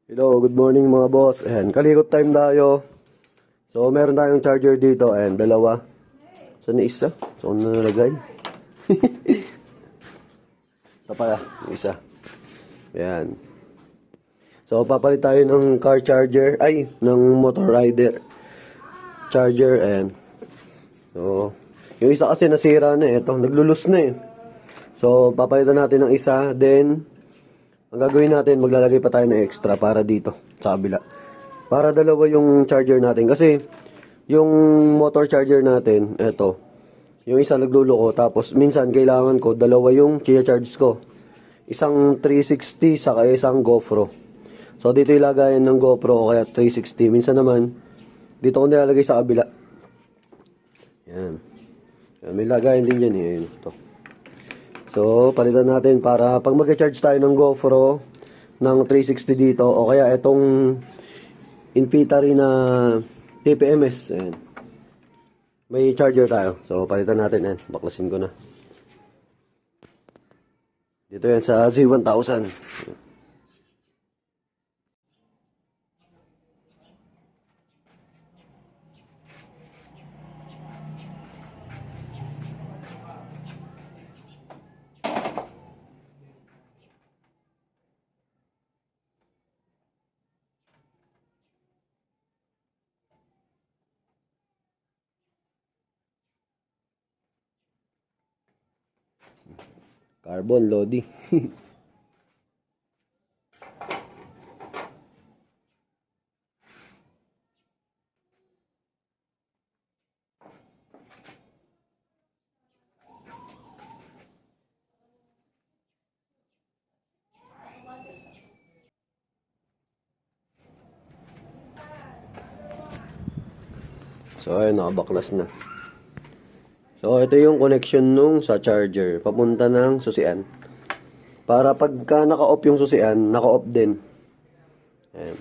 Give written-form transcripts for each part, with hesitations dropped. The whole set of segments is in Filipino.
Hello, good morning mga boss. Ayan, kalikot time tayo. So, meron tayong charger dito. Ayan, dalawa. Saan na isa? Saan na nalagay? Ito pala, yung isa. Ayan. So, papalit tayo ng car charger. Ay, ng motor rider charger. Ayan. So, yung isa kasi nasira na eh. Ito, naglulus na eh. So, papalitan natin ng isa. Then, ang gagawin natin, maglalagay pa tayo ng extra para dito, sa kabila. Para dalawa yung charger natin. Kasi, yung motor charger natin, eto, yung isa nagluluko. Tapos, minsan, kailangan ko, dalawa yung charge ko. Isang 360, saka isang GoPro. So, dito ilagayan ng GoPro, kaya 360. Minsan naman, dito ko nilalagay sa kabila. Yan. Yan, may lagayan din yan eh. Ito. So, palitan natin para pag mag-charge tayo ng GoPro ng 360 dito o kaya itong Infitary na TPMS. Ayan. May charger tayo. So, palitan natin. Ayan. Baklasin ko na. Dito yan sa Z1000. Carbon Lodi. So, ayun, nakabaklas na. So, ito yung connection nung sa charger. Papunta ng susian. Para pagka naka-off yung susian, naka-off din. Ayan.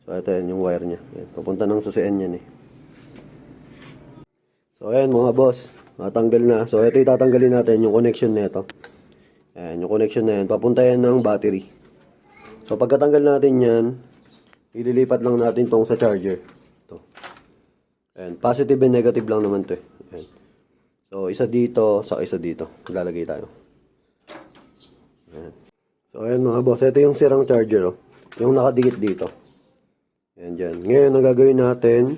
So, ito yan, yung wire niya. Ayan, papunta ng susian yan eh. So, ayan mga boss. Natanggal na. So, ito itatanggalin natin, yung connection na ito. Ayan, yung connection na yan. Papunta yan ng battery. So, pagkatanggal natin yan, ililipat lang natin tong sa charger. Ito. Ayan, positive and negative lang naman to eh. Ayan. So, isa dito, sa isa dito. Lalagay tayo. Ayan. So, ayan mga boss. Ito yung sirang charger, oh. Yung nakadikit dito. Ayan dyan. Ngayon, ang gagawin natin,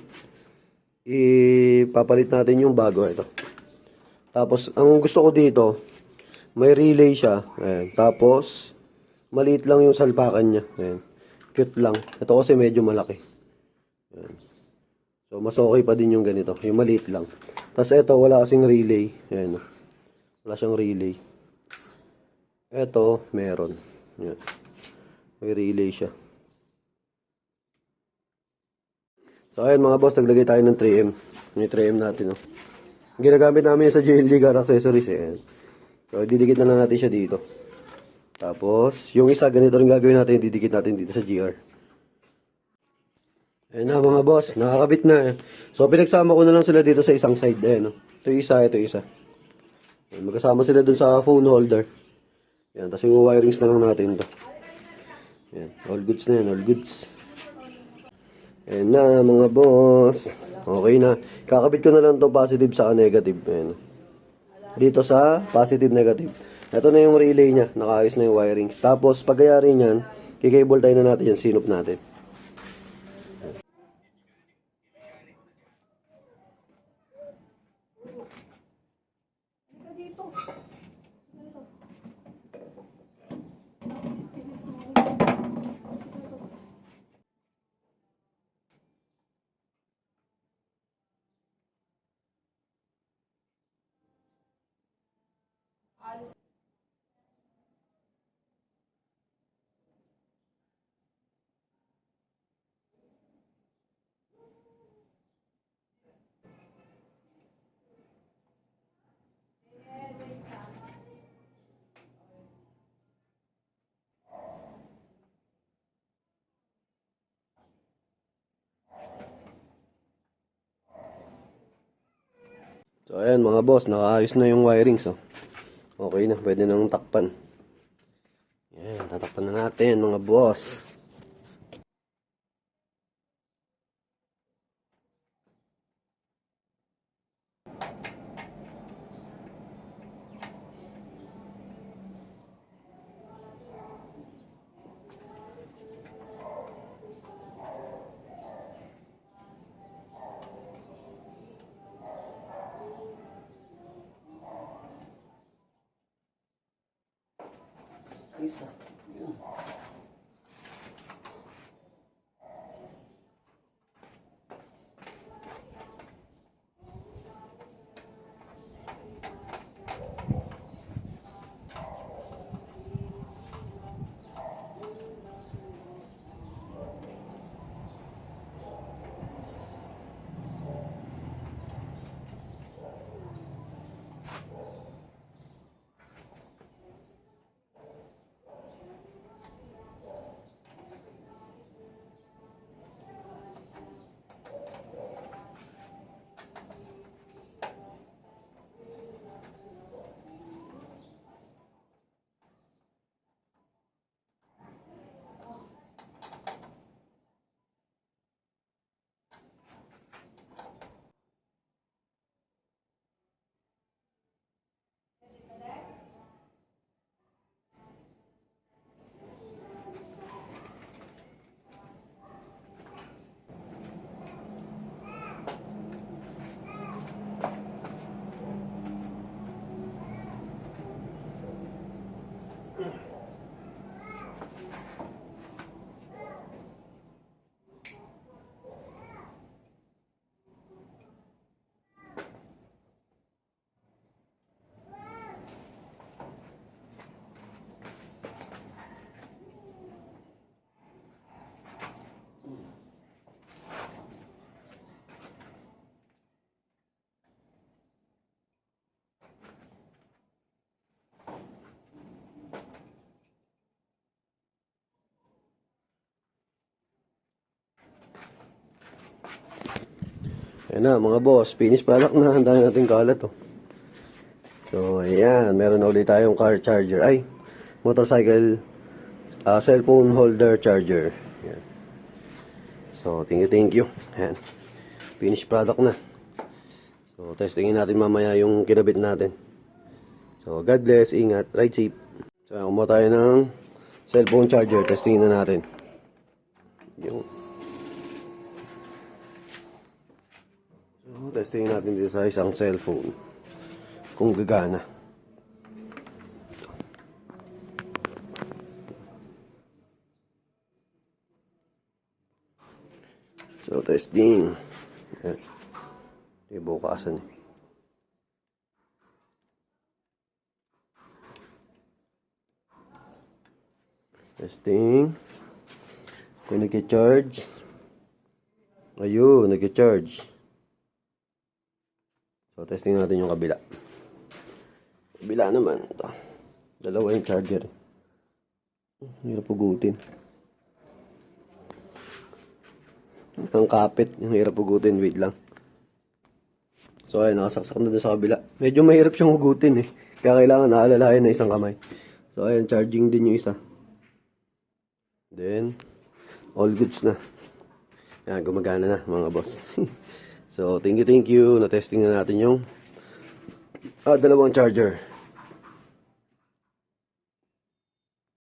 ipapalit natin yung bago. Ito. Tapos, ang gusto ko dito, may relay siya. Ayan. Tapos, maliit lang yung salpakan niya. Ayan. Cute lang. Ito kasi medyo malaki. Ayan. So, mas okay pa din yung ganito. Yung maliit lang. Tapos ito, wala kasing relay. Ayan. Wala siyang relay. Ito, meron. Ayan. May relay siya. So, ayan mga boss, naglagay tayo ng 3M. Yung 3M natin, oh. Ginagamit namin sa JLD car accessories, eh. Ayan. So, didikit na lang natin siya dito. Tapos, yung isa, ganito rin gagawin natin. Didikit natin dito sa GR. Ayan na mga boss, nakakabit na eh. So pinagsama ko na lang sila dito sa isang side. Ayan, no? Ito isa, ito isa. Ayan, magkasama sila dun sa phone holder. Ayan, tapos yung wirings na lang natin ito. Ayan, all goods na yan, all goods. Ayan na mga boss. Okay na. Kakabit ko na lang to positive sa negative. Ayan. Dito sa positive negative. Ito na yung relay niya, nakaayos na yung wirings. Tapos pagkayari niyan, kikable tayo na natin yan, sinop natin. So ayan mga boss, nakaayos na yung wirings, oh. Okay na, pwede nang takpan. Ayan, tatakpan na natin mga boss. Isa. Yun. Ayan na mga boss, finished product na. Handa na natin kalat oh. So ayan, meron na ulit tayong car charger. Ay, motorcycle cellphone holder charger. Ayan. So thank you. Ayan. Finished product na. So testingin natin mamaya yung kinabit natin. So God bless, ingat, ride safe. So kumuha tayo ng cellphone charger. Testingin na natin. Yung testingin natin dito sa isang cellphone kung gagana. So testing. Ayan. Ito yung bukasan eh. Testing. Kung nag-charge. Ayun, nag-charge. So, testing natin yung kabila. Kabila naman. Ito. Dalawa yung charger. Hirap pugutin. Ang kapit. Yung hirap pugutin. Wait lang. So, ayun. Nakasaksak na doon sa kabila. Medyo mahirap siyang hugutin eh. Kaya kailangan naalalayan na isang kamay. So, ayun. Charging din yung isa. Then, all goods na. Yan. Gumagana na mga boss. So, thank you. Na-testing na natin yung dalawang charger.